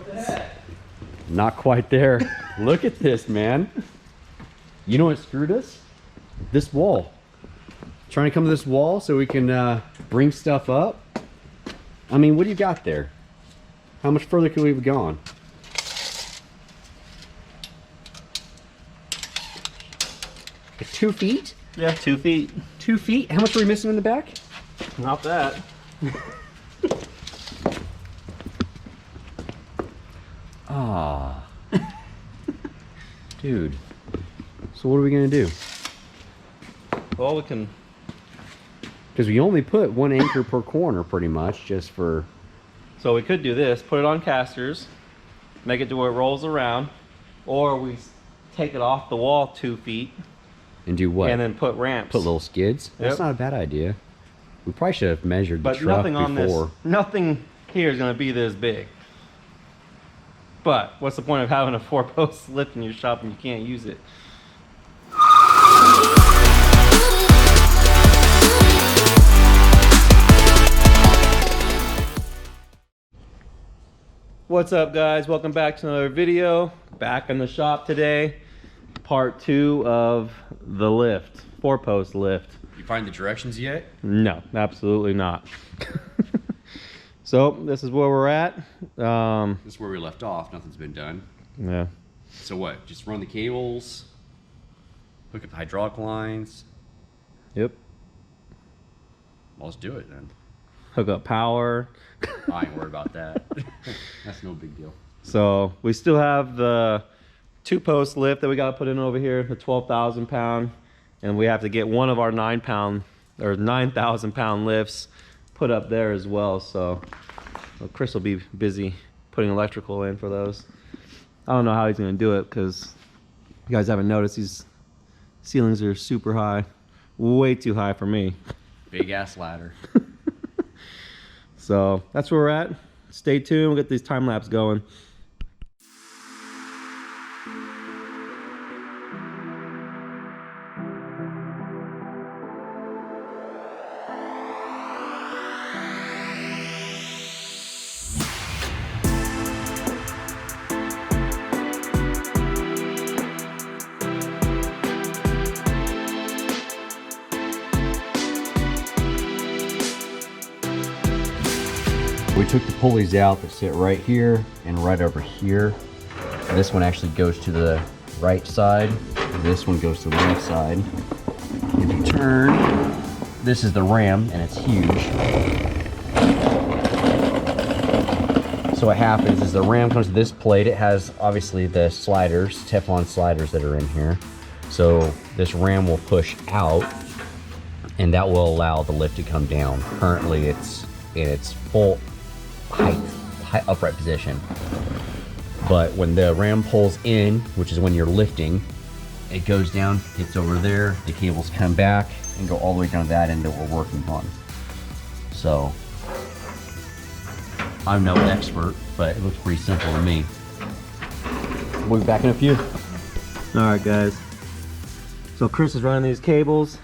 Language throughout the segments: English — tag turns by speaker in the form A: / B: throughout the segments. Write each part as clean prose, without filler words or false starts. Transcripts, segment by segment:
A: What the heck?
B: Not quite there. Look at this, man. You know what screwed us? This wall. Trying to come to this wall so we can bring stuff up. I mean, what do you got there? How much further could we have gone? Like 2 feet?
A: Yeah, 2 feet.
B: 2 feet? How much are we missing in the back?
A: Not that.
B: Ah. Dude. So what are we gonna do?
A: Well, we can...
B: Because we only put 1 anchor per corner pretty much, just for...
A: So we could do this, put it on casters, make it to where it rolls around, or we take it off the wall 2 feet.
B: And do what?
A: And then put ramps.
B: Put little skids?
A: Yep.
B: That's not a bad idea. We probably should have measured the
A: But
B: truck
A: nothing on this,
B: before.
A: nothing here is going to be this big. But what's the point of having a 4-post lift in your shop and you can't use it? What's up, guys? Welcome back to another video. Back in the shop today. Part 2 of the lift, 4-post lift.
B: You find the directions yet?
A: No, absolutely not. So this is where we're at.
B: This is where we left off. Nothing's been done.
A: Yeah.
B: So what? Just run the cables, hook up the hydraulic lines.
A: Yep.
B: Well, let's do it then.
A: Hook up power.
B: I ain't worried about that. That's no big deal.
A: So we still have the 2-post lift that we got to put in over here, the 12,000 pound, and we have to get one of our 9,000 pound lifts put up there as well. So well, Chris will be busy putting electrical in for those. I don't know how he's going to do it because you guys haven't noticed these ceilings are super high, way too high for me.
B: Big ass ladder.
A: So that's where we're at. Stay tuned. We'll get these time lapse going.
B: We took the pulleys out that sit right here and right over here. This one actually goes to the right side. This one goes to the left side. If you turn, this is the ram and it's huge. So what happens is the ram comes to this plate. It has obviously the sliders, Teflon sliders that are in here. So this ram will push out and that will allow the lift to come down. Currently it's in its full height upright position, but when the ram pulls in, which is when you're lifting, it goes down, gets over there, the cables come back and go all the way down to that end that we're working on. So I'm no expert, but it looks pretty simple to me. We'll be back in a few.
A: All right, guys. So Chris is running these cables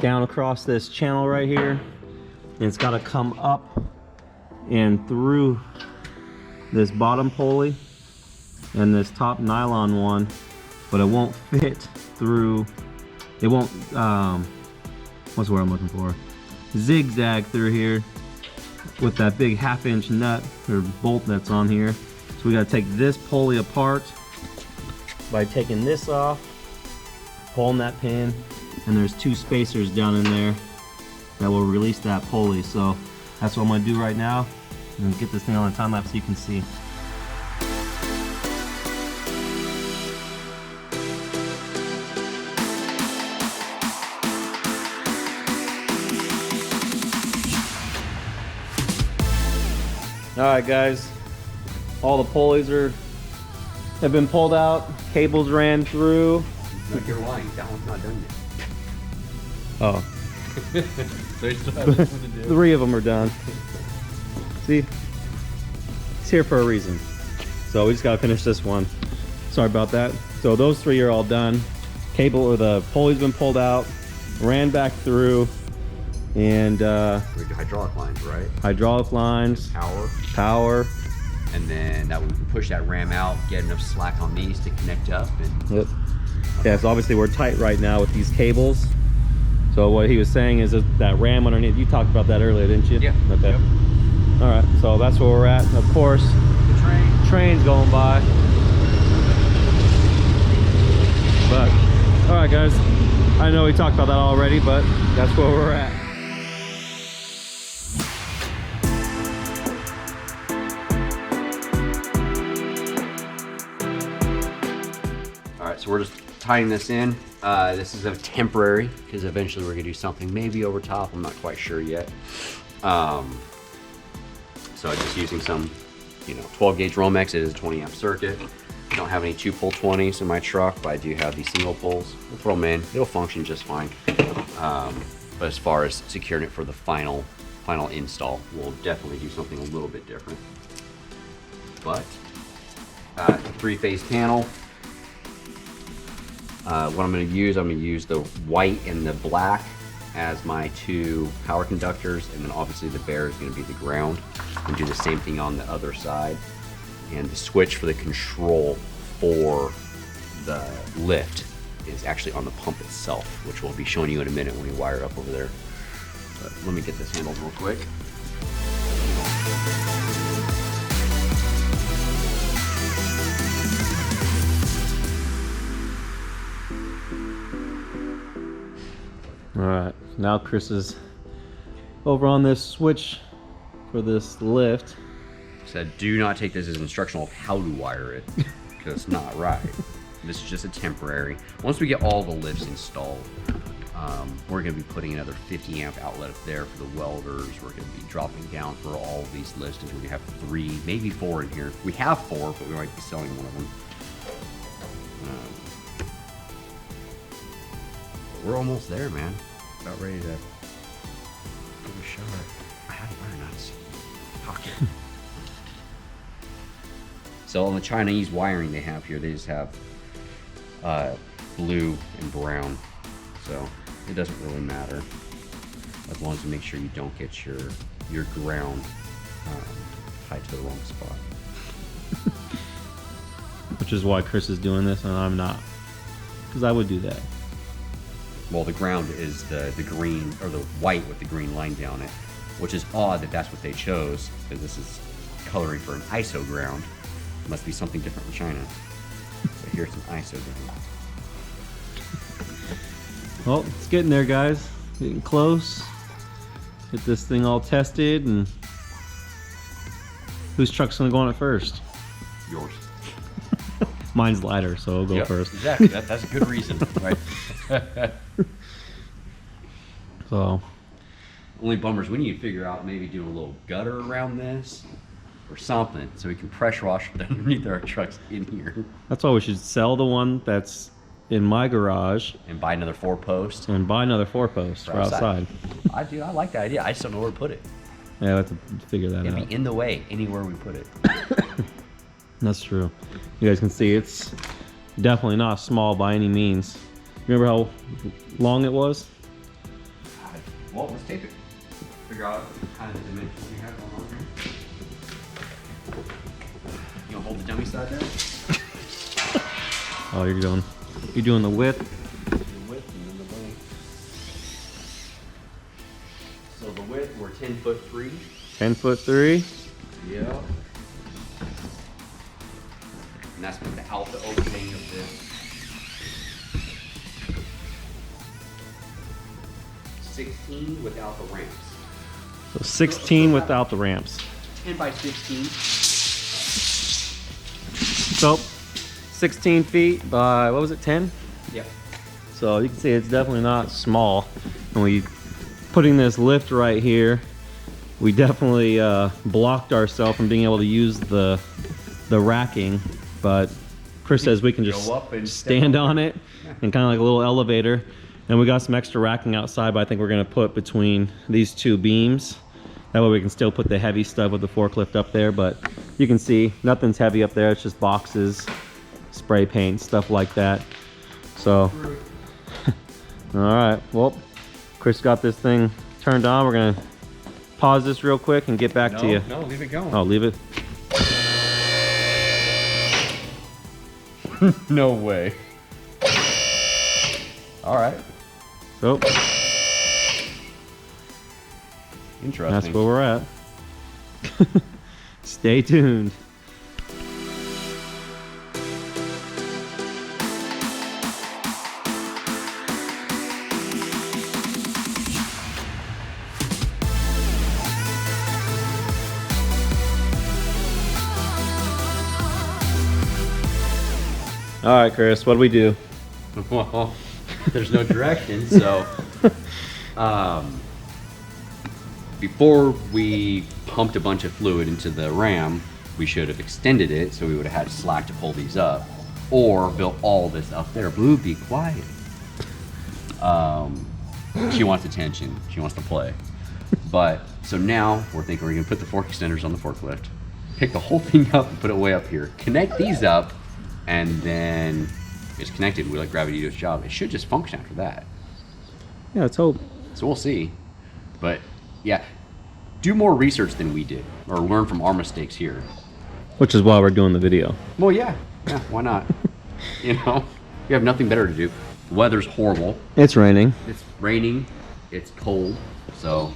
A: down across this channel right here. And it's got to come up and through this bottom pulley and this top nylon one, but it won't fit through. It won't, what's the word I'm looking for? Zigzag through here with that big 1/2-inch nut or bolt that's on here. So we got to take this pulley apart by taking this off, pulling that pin, and there's 2 spacers down in there that will release that pulley. So that's what I'm gonna do right now and get this thing on the time lapse so you can see. All right, guys, all the pulleys have been pulled out, cables ran through.
B: No, you're lying, that one's not done yet.
A: Oh.
B: So you still have this one to do.
A: 3 of them are done. See, it's here for a reason. So we just gotta finish this one. Sorry about that. So those 3 are all done. Cable or the pulley's been pulled out, ran back through. And
B: we do hydraulic lines, right?
A: hydraulic lines, power.
B: And then that we can push that ram out, get enough slack on these to connect up. And
A: Yep. Yeah, so obviously we're tight right now with these cables. So what he was saying is that ram underneath, you talked about that earlier, didn't you?
B: Yeah.
A: Okay.
B: Yep.
A: All right, so that's where we're at. And of course,
B: The
A: train's going by. But, all right guys, I know we talked about that already, but that's where we're at.
B: All right, so we're just tying this in. This is a temporary, because eventually we're gonna do something maybe over top. I'm not quite sure yet. So I'm just using some, 12 gauge Romex. It is a 20 amp circuit. I don't have any 2-pole 20s in my truck, but I do have these single poles. We'll throw them in. It'll function just fine. But as far as securing it for the final install, we'll definitely do something a little bit different. But 3-phase panel. What I'm going to use the white and the black as my 2 power conductors, and then obviously the bare is going to be the ground. And do the same thing on the other side. And the switch for the control for the lift is actually on the pump itself, which we'll be showing you in a minute when we wire it up over there. But let me get this handled real quick.
A: All right, now Chris is over on this switch for this lift.
B: Said, do not take this as instructional of how to wire it, because it's not right. This is just a temporary. Once we get all the lifts installed, we're going to be putting another 50 amp outlet up there for the welders. We're going to be dropping down for all of these lifts until we have 3, maybe 4 in here. We have 4, but we might be selling one of them. But we're almost there, man. About ready to give it a shot. I have iron nuts. Pocket. So on the Chinese wiring they have here, they just have blue and brown. So it doesn't really matter, as long as you make sure you don't get your ground tied to the wrong spot.
A: Which is why Chris is doing this and I'm not, because I would do that.
B: Well, the ground is the green, or the white with the green line down it, which is odd that that's what they chose, because this is coloring for an ISO ground. It must be something different in China. But here's an ISO ground.
A: Well, it's getting there, guys. Getting close. Get this thing all tested, and whose truck's gonna go on it first?
B: Yours.
A: Mine's lighter, so I'll go first.
B: Exactly. That's a good reason, right?
A: So,
B: only bummers, we need to figure out maybe doing a little gutter around this or something so we can pressure wash underneath our trucks in here.
A: that's why we should sell the one that's in my garage
B: And buy another 4-post.
A: and buy another 4-post for outside.
B: I like the idea. I just don't know where to put it.
A: Yeah, we'll have to figure that
B: It'd
A: out.
B: be in the way anywhere we put it.
A: That's true. You guys can see it's definitely not small by any means. Remember how long it was?
B: Well, let's tape it. Figure out what kind of dimensions we have going on here. You gonna hold the dummy side there?
A: Oh, you're doing the width.
B: The width and then the length. So the width, we're 10'3".
A: 10'3".
B: Yeah. And that's without the opening of this. 16 without the ramps.
A: So 16 without the ramps.
B: 10 by 16.
A: So 16 feet by, what was it, 10?
B: Yep.
A: So you can see it's definitely not small. And we putting this lift right here, we definitely blocked ourselves from being able to use the racking, but Chris says we can just
B: Go up and
A: stand on it and kind of like a little elevator. And we got some extra racking outside, but I think we're gonna put between these 2 beams. That way we can still put the heavy stuff with the forklift up there, but you can see nothing's heavy up there. It's just boxes, spray paint, stuff like that. So, all right, well, Chris got this thing turned on. We're gonna pause this real quick and get back to you.
B: No, leave it going.
A: Oh, leave it.
B: No way. All right.
A: So
B: Interesting.
A: that's where we're at. Stay tuned. All right, Chris, what do we do?
B: Well, there's no direction, so before we pumped a bunch of fluid into the ram, we should have extended it so we would have had slack to pull these up, or built all this up there. Blue, be quiet. She wants attention. She wants to play. But so now we're thinking we're gonna put the fork extenders on the forklift, pick the whole thing up and put it way up here, connect these up, and then it's connected. We let gravity do its job. It should just function after that.
A: Yeah, let's hope.
B: So we'll see. But yeah, do more research than we did, or learn from our mistakes here.
A: Which is why we're doing the video.
B: Well, yeah, why not? You know, we have nothing better to do. The weather's horrible.
A: It's raining.
B: It's raining. It's cold. So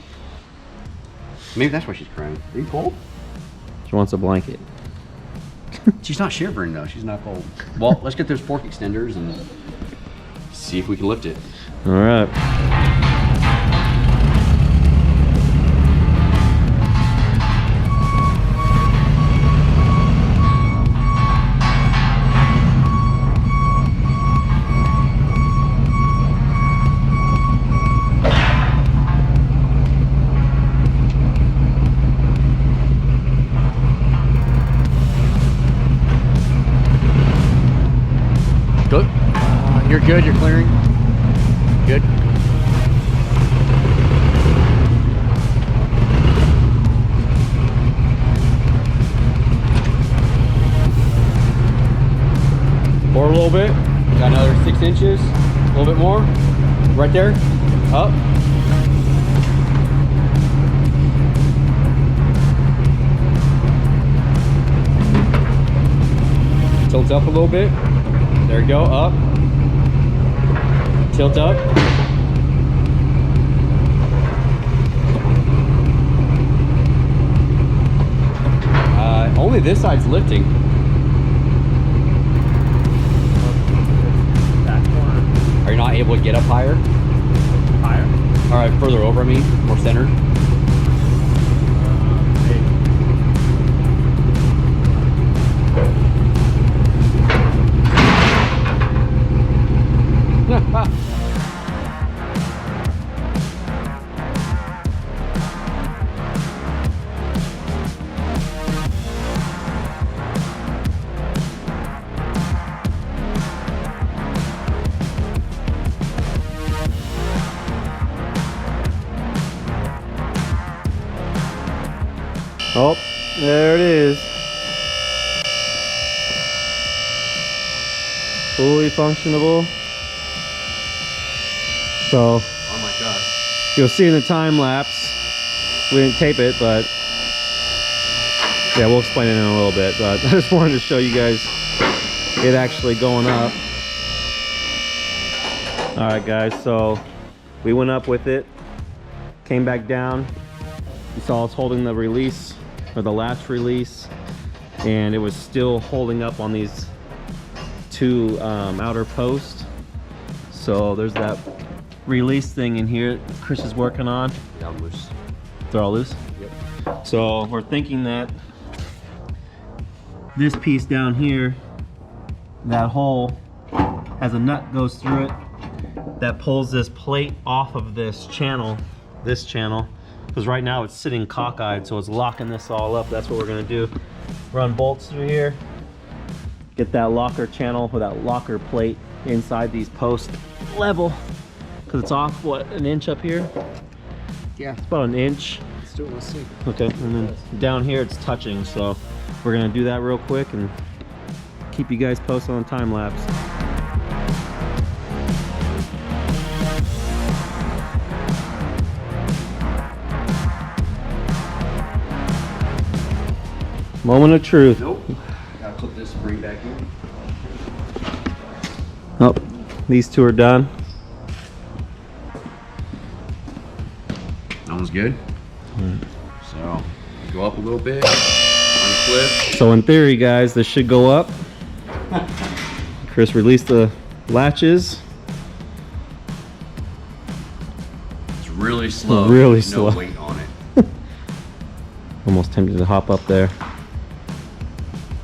B: maybe that's why she's crying. Are you cold?
A: She wants a blanket.
B: She's not shivering though. She's not cold. Well, let's get those fork extenders and see if we can lift it.
A: All right.
B: Good. You're good. You're clearing. Good. Forward a little bit. Got another 6 inches. A little bit more. Right there. Up. Tilt up a little bit. There you go, up. Tilt up. Only this side's lifting.
A: That corner.
B: Are you not able to get up higher?
A: Higher?
B: All right, further over, I mean, more centered.
A: Oh, there it is. Fully functionable. So
B: Oh my gosh.
A: you'll see in the time lapse, we didn't tape it, but yeah, we'll explain it in a little bit. But I just wanted to show you guys it actually going up. All right, guys, so we went up with it, came back down. You saw us holding the release, or the latch release, and it was still holding up on these two outer posts. So there's that release thing in here Chris is working on.
B: Yeah, I'm loose.
A: They're all loose?
B: Yep.
A: So we're thinking that this piece down here, that hole has a nut goes through it that pulls this plate off of this channel, because right now it's sitting cockeyed, so it's locking this all up. That's what we're gonna do. Run bolts through here, get that locker channel or that locker plate inside these posts level, because it's off, what, an inch up here?
B: Yeah.
A: It's about an inch.
B: Let's do it. Let's see.
A: Okay, and then down here it's touching, so we're gonna do that real quick and keep you guys posted on time lapse. Moment of truth.
B: Nope. Gotta put this spring back in.
A: Oh, these two are done.
B: That one's good. So, go up a little bit, unclip.
A: So in theory, guys, this should go up. Chris released the latches.
B: It's really slow.
A: Really slow.
B: No weight on it.
A: Almost tempted to hop up there.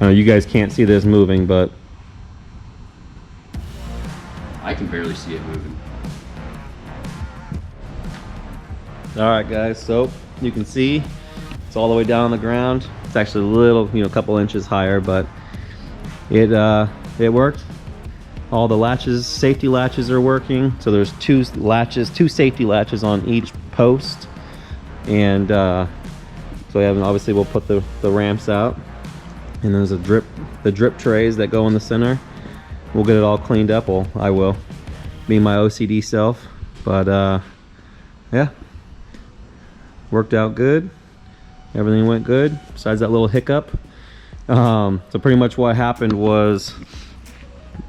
A: I know you guys can't see this moving, but
B: I can barely see it moving.
A: all right, guys. So you can see it's all the way down on the ground. It's actually a little, a couple inches higher, but it worked. All the latches, safety latches, are working. So there's two safety latches on each post, and so obviously we'll put the ramps out, and there's the drip trays that go in the center. We'll get it all cleaned up. Well, I will, being my OCD self, but yeah, worked out good. Everything went good besides that little hiccup. So pretty much what happened was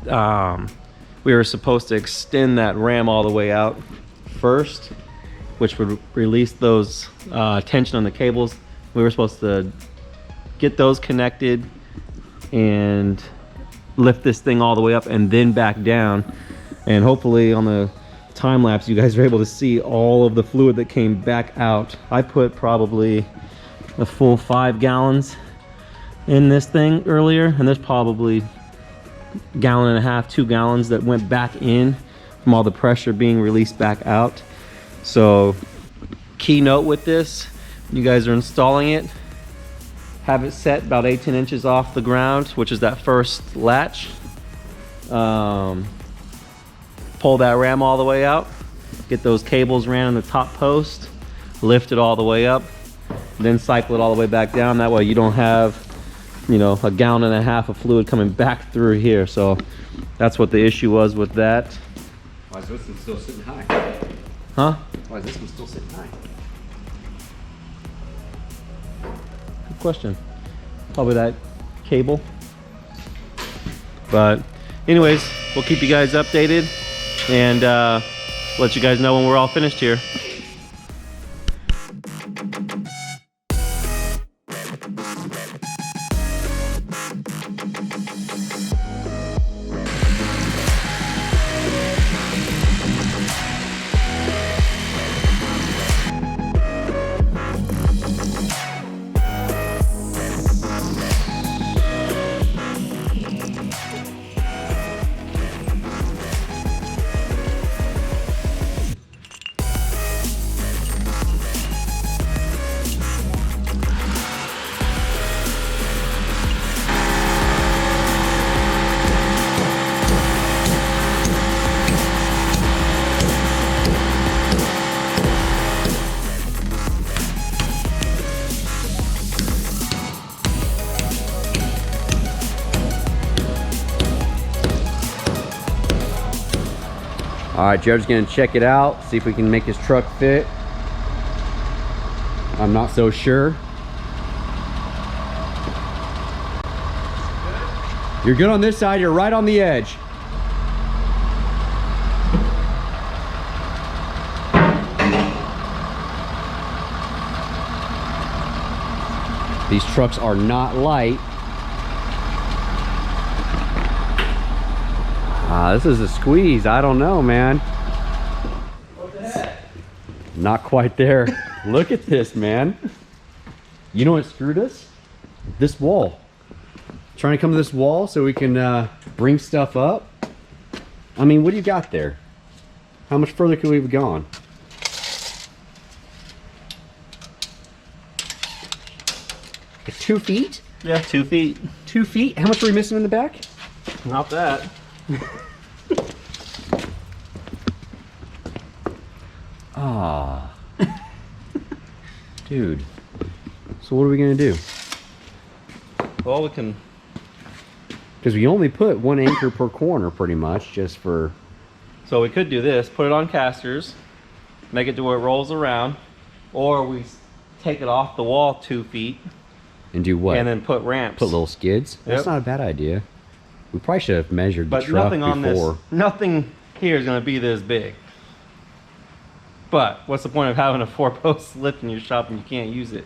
A: we were supposed to extend that ram all the way out first, which would release those tension on the cables. We were supposed to get those connected and lift this thing all the way up and then back down, and hopefully on the time lapse you guys are able to see all of the fluid that came back out. I put probably a full 5 gallons in this thing earlier, and there's probably 1.5 gallons, 2 gallons that went back in from all the pressure being released back out. So key note with this, you guys are installing it, have it set about 18 inches off the ground, which is that first latch. Pull that ram all the way out, get those cables ran on the top post, lift it all the way up, then cycle it all the way back down. That way you don't have 1.5 gallons of fluid coming back through here. So that's what the issue was with that.
B: Why is this one still sitting high?
A: Huh?
B: Why is this one still sitting high?
A: Good question. Probably that cable. But anyways, we'll keep you guys updated and let you guys know when we're all finished here.
B: All right, Jared's gonna check it out, see if we can make his truck fit. I'm not so sure. You're good on this side, you're right on the edge. These trucks are not light. This is a squeeze. I don't know, man.
A: What the heck?
B: Not quite there. Look at this, man. You know what screwed us? This wall. Trying to come to this wall so we can bring stuff up. I mean, what do you got there? How much further could we have gone? Like 2 feet?
A: Yeah, 2 feet.
B: 2 feet? How much are we missing in the back?
A: Not that.
B: Ah. Dude. So what are we gonna do?
A: Well, we can.
B: Because we only put 1 anchor per corner pretty much, just for...
A: So we could do this, put it on casters, make it to where it rolls around, or we take it off the wall 2 feet
B: And do what?
A: And then put ramps.
B: Put little skids?
A: Yep.
B: That's not a bad idea. We probably should have measured the
A: But
B: truck
A: nothing on
B: before.
A: this, nothing here is going to be this big. But what's the point of having a 4-post lift in your shop and you can't use it?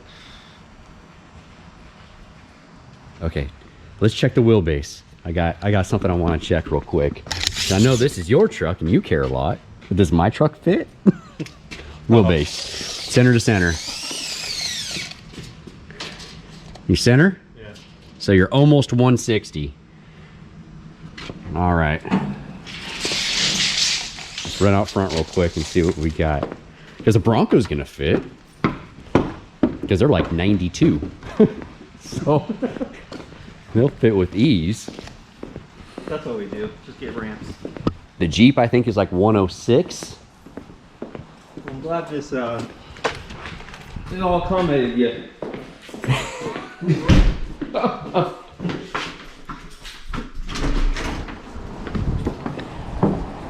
B: Okay, let's check the wheelbase. I got something I want to check real quick. I know this is your truck and you care a lot, but does my truck fit? Wheelbase, center to center. You center?
A: Yeah.
B: So you're almost 160. All right. Let's run out front real quick and see what we got. Because the Bronco's gonna fit. Because they're like 92. So they'll fit with ease.
A: That's what we do. Just get ramps.
B: The Jeep, I think, is like 106.
A: I'm glad this it all commented yet.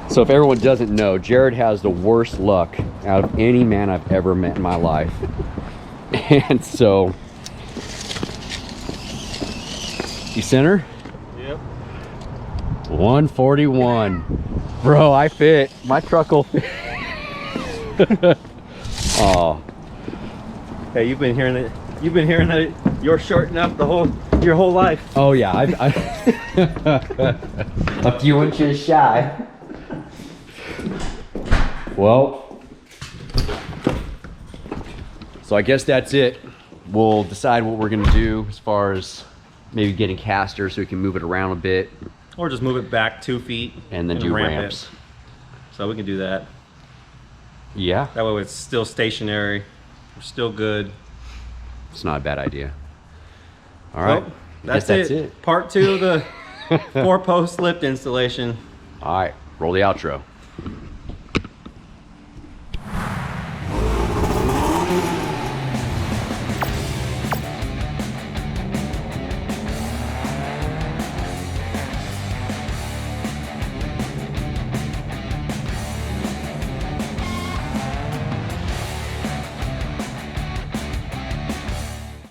B: So if everyone doesn't know, Jared has the worst luck out of any man I've ever met in my life. And so, you center?
A: Yep.
B: 141. Bro, I fit. My truck will fit. Oh.
A: Hey, you've been hearing it. You've been hearing that you're short enough your whole life.
B: Oh yeah, I a few inches shy. Well, so I guess that's it. We'll decide what we're gonna do as far as maybe getting casters so we can move it around a bit.
A: Or just move it back 2 feet.
B: And then do
A: ramp
B: ramps.
A: it. So we can do that.
B: Yeah,
A: That way it's still stationary. We're still good.
B: it's not a bad idea. All right,
A: Well,
B: I guess that's it.
A: Part 2 of the 4-post lift installation.
B: All right, roll the outro.